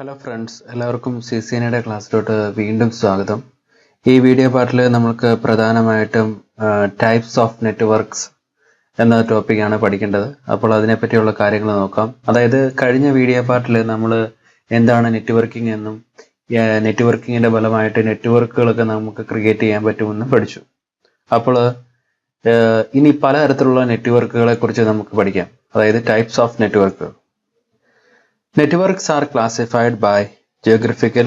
Hello friends, എല്ലാവർക്കും CCNA ക്ലാസ്സിലോട്ട് വീണ്ടും സ്വാഗതം. ഈ വീഡിയോ പാർട്ടിൽ നമുക്ക് പ്രധാനമായിട്ടും ടൈപ്സ് ഓഫ് നെറ്റ്വർക്ക്സ് എന്ന ടോപ്പിക്കാണ് പഠിക്കേണ്ടത്. അപ്പോൾ അതിനെപ്പറ്റിയുള്ള കാര്യങ്ങൾ നോക്കാം. അതായത് കഴിഞ്ഞ വീഡിയോ പാർട്ടിൽ നമ്മൾ എന്താണ് നെറ്റ്വർക്കിംഗ് എന്നും നെറ്റ്വർക്കിങ്ങിൻ്റെ ഫലമായിട്ട് നെറ്റ്വർക്കുകളൊക്കെ നമുക്ക് ക്രിയേറ്റ് ചെയ്യാൻ പറ്റുമെന്നും പഠിച്ചു. അപ്പോൾ ഇനി പലതരത്തിലുള്ള നെറ്റ്വർക്കുകളെ കുറിച്ച് നമുക്ക് പഠിക്കാം. അതായത് ടൈപ്സ് ഓഫ് നെറ്റ്വർക്കുകൾ. Networks are classified by geographical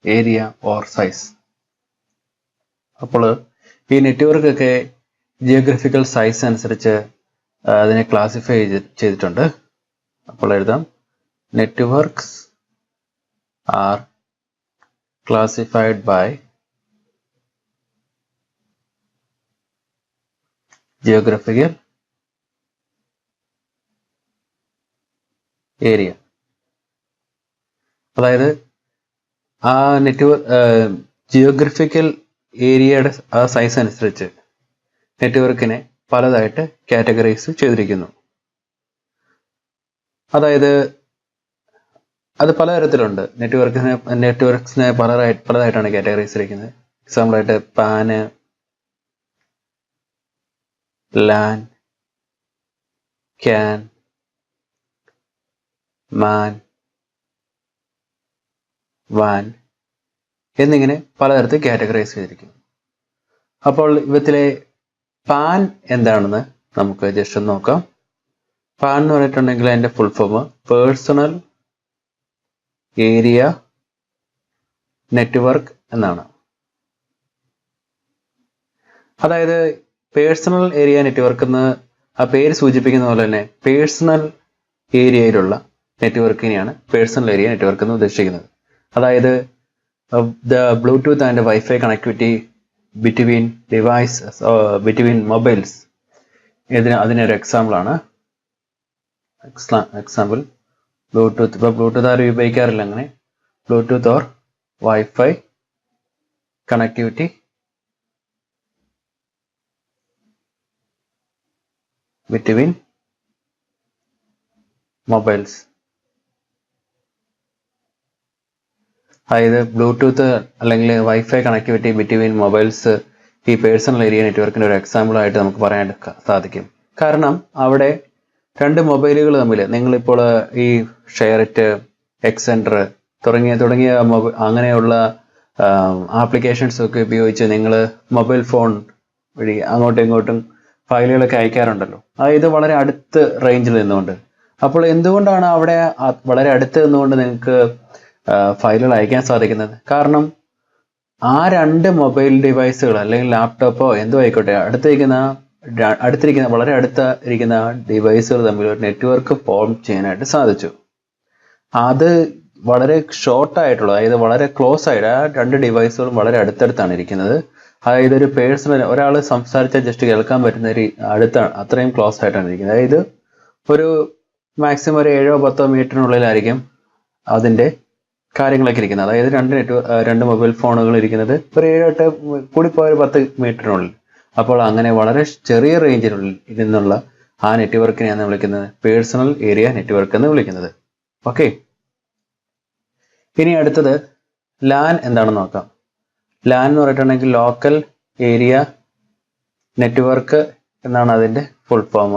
area or size. അപ്പോൾ ഈ നെറ്റ്വർക്ക് ഒക്കെ ജിയോഗ്രഫിക്കൽ സൈസ് അനുസരിച്ച് അതിനെ ക്ലാസിഫൈ ചെയ്തിട്ടുണ്ട്. അപ്പോൾ എഴുതാം, networks are classified by geographical area. അതായത് ആ ജിയോഗ്രഫിക്കൽ ഏരിയയുടെ ആ സൈസ് അനുസരിച്ച് നെറ്റ്വർക്കിനെ പലതായിട്ട് കാറ്റഗറൈസ് ചെയ്തിരിക്കുന്നു. അതായത് അത് പലതരത്തിലുണ്ട്. നെറ്റ്വർക്ക്സിനെ പലതായിട്ടാണ് കാറ്റഗറൈസ് ചെയ്തിരിക്കുന്നത്. എക്സാമ്പിളായിട്ട് പാന്, ലാൻ, ക്യാൻ, മാൻ, വാൻ എന്നിങ്ങനെ പലതരത്തിൽ കാറ്റഗറൈസ് ചെയ്തിരിക്കുന്നു. അപ്പോൾ ഇവത്തിലെ പാൻ എന്താണെന്ന് നമുക്ക് ജസ്റ്റ് ഒന്ന് നോക്കാം. പാൻ എന്ന് പറഞ്ഞിട്ടുണ്ടെങ്കിൽ അതിൻ്റെ full form personal area network എന്നാണ്. അതായത് പേഴ്സണൽ ഏരിയ നെറ്റ്വർക്ക് എന്ന് ആ പേര് സൂചിപ്പിക്കുന്ന പോലെ തന്നെ പേഴ്സണൽ ഏരിയയിലുള്ള നെറ്റ്വർക്കിനെയാണ് പേഴ്സണൽ ഏരിയ നെറ്റ്വർക്ക് എന്ന് ഉദ്ദേശിക്കുന്നത്. അതായത് the Bluetooth and wifi connectivity between devices between mobiles അതിനൊരു എക്സാമ്പിളാണ്. Example Bluetooth. ഇപ്പോൾ ബ്ലൂടൂത്ത് ആരും ഉപയോഗിക്കാറില്ല. അങ്ങനെ Bluetooth or wifi connectivity between mobiles. അതായത് ബ്ലൂടൂത്ത് അല്ലെങ്കിൽ വൈഫൈ കണക്ടിവിറ്റി ബിറ്റ്വീൻ മൊബൈൽസ് ഈ പേഴ്സണൽ ഏരിയ നെറ്റ്വർക്കിൻ്റെ ഒരു എക്സാമ്പിളായിട്ട് നമുക്ക് പറയാൻ സാധിക്കും. കാരണം അവിടെ രണ്ട് മൊബൈലുകൾ തമ്മിൽ നിങ്ങളിപ്പോൾ ഈ ഷെയറിറ്റ്, എക്സെൻഡർ തുടങ്ങിയ അങ്ങനെയുള്ള ആപ്ലിക്കേഷൻസ് ഒക്കെ ഉപയോഗിച്ച് നിങ്ങൾ മൊബൈൽ ഫോൺ വഴി അങ്ങോട്ടും ഇങ്ങോട്ടും ഫയലുകളൊക്കെ അയക്കാറുണ്ടല്ലോ. അതായത് വളരെ അടുത്ത് റേഞ്ചിൽ നിന്നുകൊണ്ട്. അപ്പോൾ എന്തുകൊണ്ടാണ് അവിടെ വളരെ അടുത്ത് നിന്നുകൊണ്ട് നിങ്ങൾക്ക് ഫയലുകൾ അയക്കാൻ സാധിക്കുന്നത്? കാരണം ആ രണ്ട് മൊബൈൽ ഡിവൈസുകൾ അല്ലെങ്കിൽ ലാപ്ടോപ്പോ എന്തോ ആയിക്കോട്ടെ അടുത്തിരിക്കുന്ന വളരെ അടുത്തിരിക്കുന്ന ഡിവൈസുകൾ തമ്മിൽ ഒരു നെറ്റ്വർക്ക് ഫോം ചെയ്യാനായിട്ട് സാധിച്ചു. അത് വളരെ ഷോർട്ടായിട്ടുള്ള, അതായത് വളരെ ക്ലോസ് ആയിട്ട് ആ രണ്ട് ഡിവൈസുകളും വളരെ അടുത്തടുത്താണ് ഇരിക്കുന്നത്. അതായത് ഒരു പേഴ്സണൽ ഒരാൾ സംസാരിച്ചാൽ ജസ്റ്റ് കേൾക്കാൻ പറ്റുന്ന ഒരു അടുത്താണ്, അത്രയും ക്ലോസ് ആയിട്ടാണ് ഇരിക്കുന്നത്. അതായത് ഒരു മാക്സിമം ഒരു 7-10 മീറ്ററിനുള്ളിലായിരിക്കും അതിൻ്റെ കാര്യങ്ങളൊക്കെ ഇരിക്കുന്നത്. അതായത് രണ്ട് മൊബൈൽ ഫോണുകൾ ഇരിക്കുന്നത് ഒരു 7-8 കൂടിപ്പോയ ഒരു 10 മീറ്ററിനുള്ളിൽ. അപ്പോൾ അങ്ങനെ വളരെ ചെറിയ റേഞ്ചിനുള്ളിൽ നിന്നുള്ള ആ നെറ്റ്വർക്കിനെയാണ് വിളിക്കുന്നത് പേഴ്സണൽ ഏരിയ നെറ്റ്വർക്ക് എന്ന് വിളിക്കുന്നത്. ഓക്കെ, ഇനി അടുത്തത് ലാൻ എന്താണെന്ന് നോക്കാം. ലാൻ എന്ന് പറഞ്ഞിട്ടുണ്ടെങ്കിൽ ലോക്കൽ ഏരിയ നെറ്റ്വർക്ക് എന്നാണ് അതിൻ്റെ ഫുൾ ഫോം.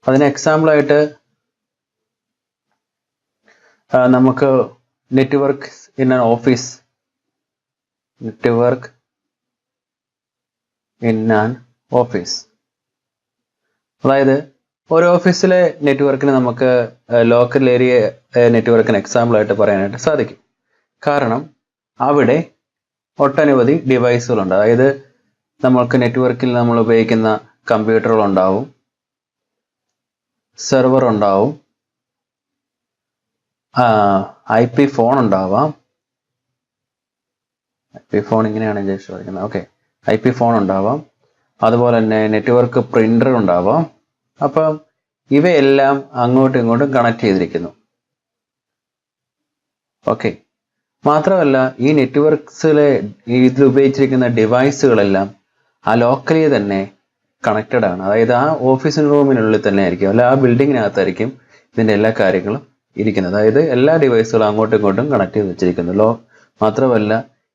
അതിന് എക്സാമ്പിളായിട്ട് നമുക്ക് network in an office, network in an office. അതായത് ഒരു ഓഫീസിലെ നെറ്റ്വർക്കിന് നമുക്ക് ലോക്കൽ ഏരിയ നെറ്റ്വർക്കിന് എക്സാമ്പിളായിട്ട് പറയാനായിട്ട് സാധിക്കും. കാരണം അവിടെ ഒട്ടനവധി ഡിവൈസുകളുണ്ട്. അതായത് നമ്മൾക്ക് നെറ്റ്വർക്കിൽ നമ്മൾ ഉപയോഗിക്കുന്ന കമ്പ്യൂട്ടറുകൾ ഉണ്ടാവും, സെർവർ ഉണ്ടാവും, IP ഫോൺ ഉണ്ടാവാം. IP ഫോൺ ഇങ്ങനെയാണ് ജസ്റ്റ് പറയുന്നത്. ഓക്കെ, IP ഫോൺ ഉണ്ടാവാം. അതുപോലെ തന്നെ നെറ്റ്വർക്ക് പ്രിൻ്റർ ഉണ്ടാവാം. അപ്പം ഇവയെല്ലാം അങ്ങോട്ടും ഇങ്ങോട്ടും കണക്ട് ചെയ്തിരിക്കുന്നു. ഓക്കെ, മാത്രമല്ല ഈ നെറ്റ്വർക്ക്സിലെ ഇതിൽ ഉപയോഗിച്ചിരിക്കുന്ന ഡിവൈസുകളെല്ലാം ആ ലോക്കലി തന്നെ കണക്റ്റഡ് ആണ്. അതായത് ആ ഓഫീസ് റൂമിനുള്ളിൽ തന്നെ ആയിരിക്കും, അല്ല ആ ബിൽഡിങ്ങിനകത്തായിരിക്കും ഇതിൻ്റെ എല്ലാ കാര്യങ്ങളും ഇരിക്കുന്നത്. അതായത് എല്ലാ ഡിവൈസുകളും അങ്ങോട്ടും ഇങ്ങോട്ടും കണക്ട് ചെയ്ത് വെച്ചിരിക്കുന്നു. മാത്രമല്ല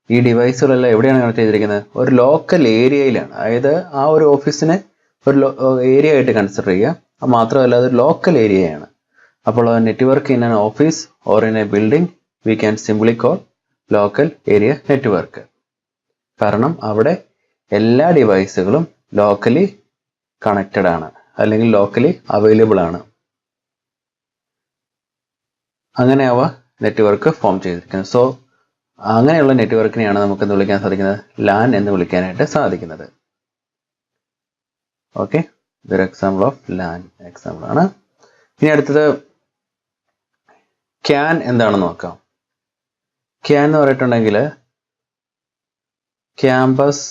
ഈ ഡിവൈസുകളെല്ലാം എവിടെയാണ് കണക്ട് ചെയ്തിരിക്കുന്നത്? ഒരു ലോക്കൽ ഏരിയയിലാണ്. അതായത് ആ ഒരു ഓഫീസിനെ ഒരു ഏരിയ ആയിട്ട് കൺസിഡർ ചെയ്യുക. മാത്രമല്ല അതൊരു ലോക്കൽ ഏരിയയാണ്. അപ്പോൾ network in an office or in A building we can simply call local area network. കാരണം അവിടെ എല്ലാ ഡിവൈസുകളും ലോക്കലി കണക്റ്റഡ് ആണ്, അല്ലെങ്കിൽ ലോക്കലി അവൈലബിൾ ആണ്. അങ്ങനെ അവ നെറ്റ്വർക്ക് ഫോം ചെയ്തിരിക്കുന്നത്. സോ അങ്ങനെയുള്ള നെറ്റ്വർക്കിനെയാണ് നമുക്ക് എന്ന് വിളിക്കാൻ സാധിക്കുന്നത്? ലാൻ എന്ന് വിളിക്കാനായിട്ട് സാധിക്കുന്നത്. ഓക്കെ, ഇതൊരു എക്സാമ്പിൾ ഓഫ് ലാൻ എക്സാമ്പിൾ ആണ്. ഇനി അടുത്തത് ക്യാൻ എന്താണെന്ന് നോക്കാം. ക്യാൻ എന്ന് പറഞ്ഞിട്ടുണ്ടെങ്കിൽ ക്യാമ്പസ്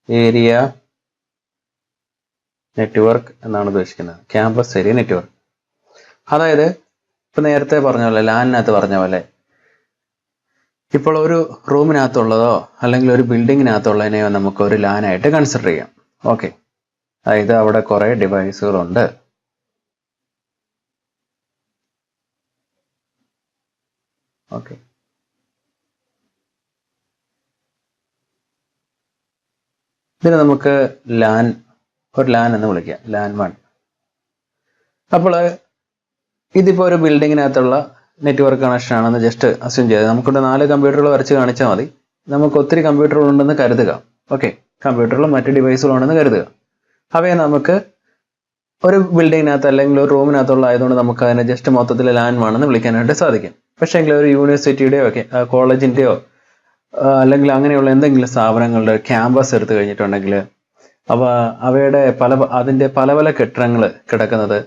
ഏരിയ നെറ്റ്വർക്ക് എന്നാണ് ഉദ്ദേശിക്കുന്നത്. Campus area network. അതായത് ഇപ്പൊ നേരത്തെ പറഞ്ഞ പോലെ, ലാനിനകത്ത് പറഞ്ഞ പോലെ, ഇപ്പോൾ ഒരു റൂമിനകത്തുള്ളതോ അല്ലെങ്കിൽ ഒരു ബിൽഡിങ്ങിനകത്തുള്ളതിനെയോ നമുക്ക് ഒരു ലാനായിട്ട് കൺസിഡർ ചെയ്യാം. ഓക്കെ, അതായത് അവിടെ കുറെ ഡിവൈസുകളുണ്ട്. ഓക്കെ, ഇതിന് നമുക്ക് ഒരു ലാൻ എന്ന് വിളിക്കാം, ലാൻ 1. അപ്പോൾ ഇതിപ്പോ ഒരു ബിൽഡിങ്ങിനകത്തുള്ള നെറ്റ്വർക്ക് കണക്ഷൻ ആണെന്ന് ജസ്റ്റ് അസ്യൂം ചെയ്ത് നമുക്കിവിടെ 4 കമ്പ്യൂട്ടറുകൾ വരച്ച് കാണിച്ചാൽ മതി. നമുക്ക് ഒത്തിരി കമ്പ്യൂട്ടറുകൾ ഉണ്ടെന്ന് കരുതുക. ഓക്കെ, കമ്പ്യൂട്ടറിലും മറ്റ് ഡിവൈസുകളും ഉണ്ടെന്ന് കരുതുക. അവയെ നമുക്ക് ഒരു ബിൽഡിങ്ങിനകത്ത് അല്ലെങ്കിൽ ഒരു റൂമിനകത്തുള്ള ആയതുകൊണ്ട് നമുക്ക് അതിനെ ജസ്റ്റ് മൊത്തത്തിൽ ലാൻ 1 എന്ന് വിളിക്കാനായിട്ട് സാധിക്കും. പക്ഷേ എങ്കിൽ ഒരു യൂണിവേഴ്സിറ്റിയുടെയോ കോളേജിൻ്റെയോ അല്ലെങ്കിൽ അങ്ങനെയുള്ള എന്തെങ്കിലും സ്ഥാപനങ്ങളുടെ ക്യാമ്പസ് എടുത്തു കഴിഞ്ഞിട്ടുണ്ടെങ്കിൽ അവയുടെ അതിൻ്റെ പല പല കെട്ടിടങ്ങൾ കിടക്കുന്നത്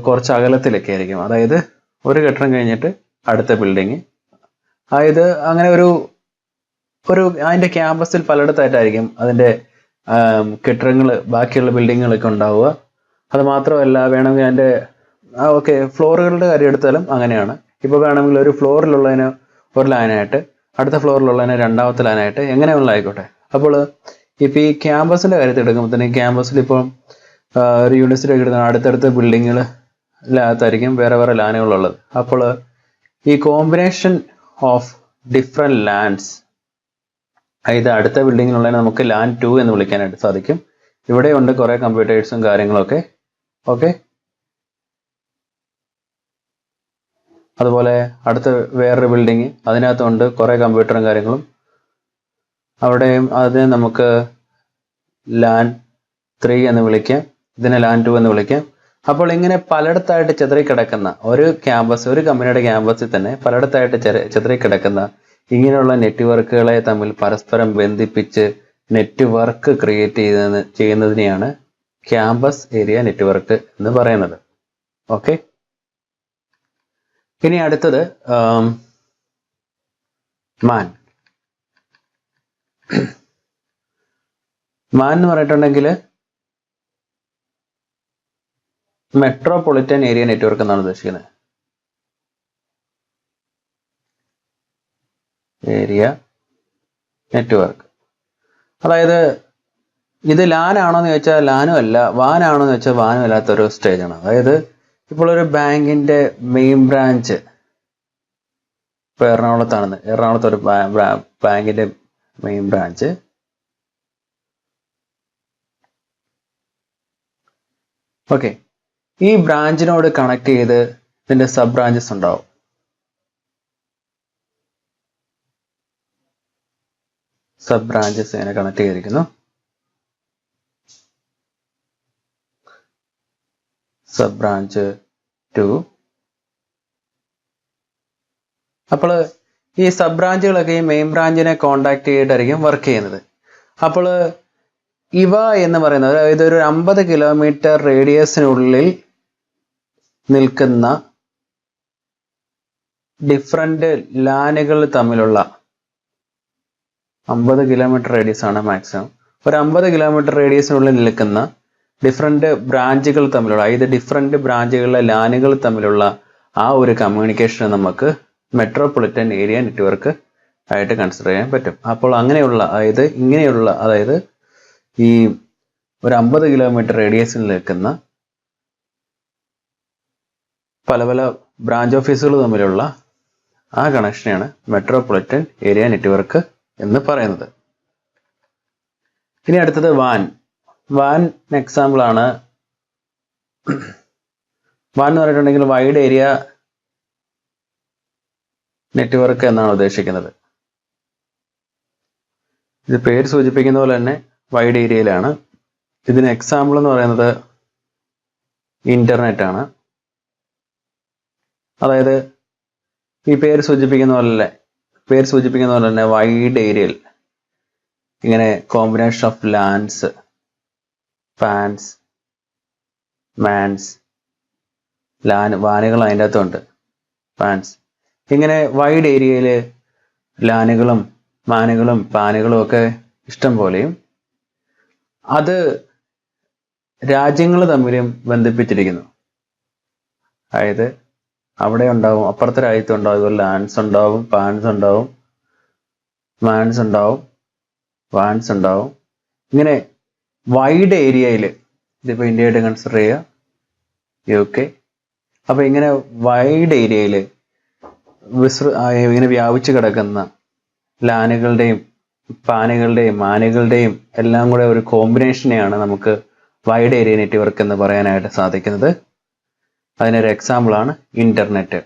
കുറച്ച് അകലത്തിലൊക്കെ ആയിരിക്കും. അതായത് ഒരു കെട്ടിടം കഴിഞ്ഞിട്ട് അടുത്ത ബിൽഡിങ്, അതായത് അങ്ങനെ ഒരു അതിൻ്റെ ക്യാമ്പസിൽ പലയിടത്തായിട്ടായിരിക്കും അതിൻ്റെ കെട്ടിടങ്ങൾ, ബാക്കിയുള്ള ബിൽഡിങ്ങുകളൊക്കെ ഉണ്ടാവുക. അത് മാത്രമല്ല, വേണമെങ്കിൽ അതിൻ്റെ ഫ്ലോറുകളുടെ കാര്യം എടുത്താലും അങ്ങനെയാണ്. ഇപ്പോൾ വേണമെങ്കിൽ ഒരു ഫ്ലോറിലുള്ളതിന് ഒരു ലൈനായിട്ട്, അടുത്ത ഫ്ലോറിലുള്ളതിന് രണ്ടാമത്തെ ലൈനായിട്ട്, എങ്ങനെയുള്ള ആയിക്കോട്ടെ. അപ്പോൾ ഇപ്പോൾ ഈ ക്യാമ്പസിൻ്റെ കാര്യത്തിൽ എടുക്കുമ്പോഴത്തേനും ക്യാമ്പസിൽ ഇപ്പോൾ ഒരു യൂണിവേഴ്സിറ്റി എടുക്കുന്ന അടുത്തടുത്ത ബിൽഡിങ്ങുകളിലാകത്തായിരിക്കും വേറെ വേറെ ലാനുകളുള്ളത്. അപ്പോൾ ഈ കോമ്പിനേഷൻ ഓഫ് ഡിഫറെൻറ്റ് ലാൻഡ്സ്, ഇത് അടുത്ത ബിൽഡിങ്ങിലുള്ളതിനെ നമുക്ക് ലാൻ 2 എന്ന് വിളിക്കാനായിട്ട് സാധിക്കും. ഇവിടെയുണ്ട് കുറേ കമ്പ്യൂട്ടേഴ്സും കാര്യങ്ങളൊക്കെ. ഓക്കെ, അതുപോലെ അടുത്ത വേറൊരു ബിൽഡിങ്, അതിനകത്തുണ്ട് കുറേ കമ്പ്യൂട്ടറും കാര്യങ്ങളും. അവിടെയും അതിനെ നമുക്ക് ലാൻ 3 എന്ന് വിളിക്കാം, ഇതിനെ ലാൻ 2 എന്ന് വിളിക്കാം. അപ്പോൾ ഇങ്ങനെ പലയിടത്തായിട്ട് ചിതറിക്കിടക്കുന്ന ഒരു കമ്പനിയുടെ ക്യാമ്പസിൽ തന്നെ പലയിടത്തായിട്ട് ചിതറിക്കിടക്കുന്ന ഇങ്ങനെയുള്ള നെറ്റ്വർക്കുകളെ തമ്മിൽ പരസ്പരം ബന്ധിപ്പിച്ച് നെറ്റ്വർക്ക് ക്രിയേറ്റ് ചെയ്യുന്നതിനെയാണ് ക്യാമ്പസ് ഏരിയ നെറ്റ്വർക്ക് എന്ന് പറയുന്നത്. ഓക്കെ, ഇനി അടുത്തത് മാൻ എന്ന് പറഞ്ഞിട്ടുണ്ടെങ്കിൽ മെട്രോപൊളിറ്റൻ ഏരിയ നെറ്റ്വർക്ക് എന്നാണ് ഉദ്ദേശിക്കുന്നത്. ഏരിയ നെറ്റ്വർക്ക്, അതായത് ഇത് ലാൻ ആണോന്ന് ചോദിച്ചാൽ ലാനും അല്ല, വാൻ ആണോന്ന് ചോദിച്ചാൽ വാനും അല്ലാത്തൊരു സ്റ്റേജാണ്. അതായത് ഇപ്പോൾ ഒരു ബാങ്കിന്റെ മെയിൻ ബ്രാഞ്ച് ഇപ്പോൾ എറണാകുളത്തൊരു ബാങ്കിന്റെ മെയിൻ ബ്രാഞ്ച് ഓക്കെ, ഈ ബ്രാഞ്ചിനോട് കണക്ട് ചെയ്ത് ഇതിന്റെ സബ് ബ്രാഞ്ചസ് ഉണ്ടാവും. സബ് ബ്രാഞ്ചസ് ഇങ്ങനെ കണക്ട് ചെയ്തിരിക്കുന്നു. Sub branch 2. അപ്പോൾ ഈ സബ് ബ്രാഞ്ചുകളൊക്കെ ഈ മെയിൻ ബ്രാഞ്ചിനെ കോണ്ടാക്ട് ചെയ്തിട്ടായിരിക്കും വർക്ക് ചെയ്യുന്നത്. അപ്പോൾ ഇവ എന്ന് പറയുന്നത്, അതായത് ഒരു 50 കിലോമീറ്റർ റേഡിയസിനുള്ളിൽ നിൽക്കുന്ന ഡിഫറെന്റ് ലാനുകൾ തമ്മിലുള്ള 50 കിലോമീറ്റർ റേഡിയസ് ആണ് മാക്സിമം. ഒരു 50 കിലോമീറ്റർ റേഡിയസിനുള്ളിൽ നിൽക്കുന്ന ഡിഫറെന്റ് ബ്രാഞ്ചുകൾ തമ്മിലുള്ള, അതായത് ഡിഫറെന്റ് ബ്രാഞ്ചുകളിലെ ലാനുകൾ തമ്മിലുള്ള ആ ഒരു കമ്മ്യൂണിക്കേഷൻ നമുക്ക് മെട്രോപൊളിറ്റൻ ഏരിയ നെറ്റ്വർക്ക് ആയിട്ട് കൺസിഡർ ചെയ്യാൻ പറ്റും. അപ്പോൾ അങ്ങനെയുള്ള, അതായത് ഈ ഒരു 50 കിലോമീറ്റർ റേഡിയസിൽ നിൽക്കുന്ന പല പല ബ്രാഞ്ച് ഓഫീസുകൾ തമ്മിലുള്ള ആ കണക്ഷനെയാണ് മെട്രോപൊളിറ്റൻ ഏരിയ നെറ്റ്വർക്ക് എന്ന് പറയുന്നത്. ഇനി അടുത്തത് വാൻ. വാൻ എക്സാമ്പിൾ ആണ്. വാൻ എന്ന് പറഞ്ഞിട്ടുണ്ടെങ്കിൽ വൈഡ് ഏരിയ നെറ്റ്വർക്ക് എന്നാണ് ഉദ്ദേശിക്കുന്നത്. ഇത് പേര് സൂചിപ്പിക്കുന്ന പോലെ തന്നെ വൈഡ് ഏരിയയിലാണ്. ഇതിന് എക്സാമ്പിൾ എന്ന് പറയുന്നത് ഇന്റർനെറ്റ് ആണ്. അതായത് ഈ പേര് സൂചിപ്പിക്കുന്ന പോലെ തന്നെ വൈഡ് ഏരിയയിൽ ഇങ്ങനെ combination of LANs, PANs, MANs, വാനുകൾ അതിൻ്റെ അകത്തുണ്ട്, പാൻസ്. ഇങ്ങനെ വൈഡ് ഏരിയയിൽ ലാനുകളും മാനുകളും പാനുകളും ഒക്കെ ഇഷ്ടം പോലെയും അത് രാജ്യങ്ങൾ തമ്മിലും ബന്ധിപ്പിച്ചിരിക്കുന്നു. അതായത് അവിടെ ഉണ്ടാവും, അപ്പുറത്തെ രാജ്യത്തുണ്ടാവും, അതുപോലെ ലാൻസ് ഉണ്ടാവും, പാൻസ് ഉണ്ടാവും, മാൻസ് ഉണ്ടാവും, വാൻസ് ഉണ്ടാവും. ഇങ്ങനെ വൈഡ് ഏരിയയിൽ, ഇതിപ്പോൾ ഇന്ത്യയായിട്ട് കൺസിഡർ ചെയ്യുക, UK. അപ്പോൾ ഇങ്ങനെ വൈഡ് ഏരിയയിൽ ഇങ്ങനെ വ്യാപിച്ചു കിടക്കുന്ന ലാനുകളുടെയും പാനുകളുടെയും മാനുകളുടെയും എല്ലാം കൂടെ ഒരു കോമ്പിനേഷനെയാണ് നമുക്ക് വൈഡ് ഏരിയ നെറ്റ്വർക്ക് എന്ന് പറയാനായിട്ട് സാധിക്കുന്നത്. അതിനൊരു എക്സാമ്പിളാണ് ഇന്റർനെറ്റ്.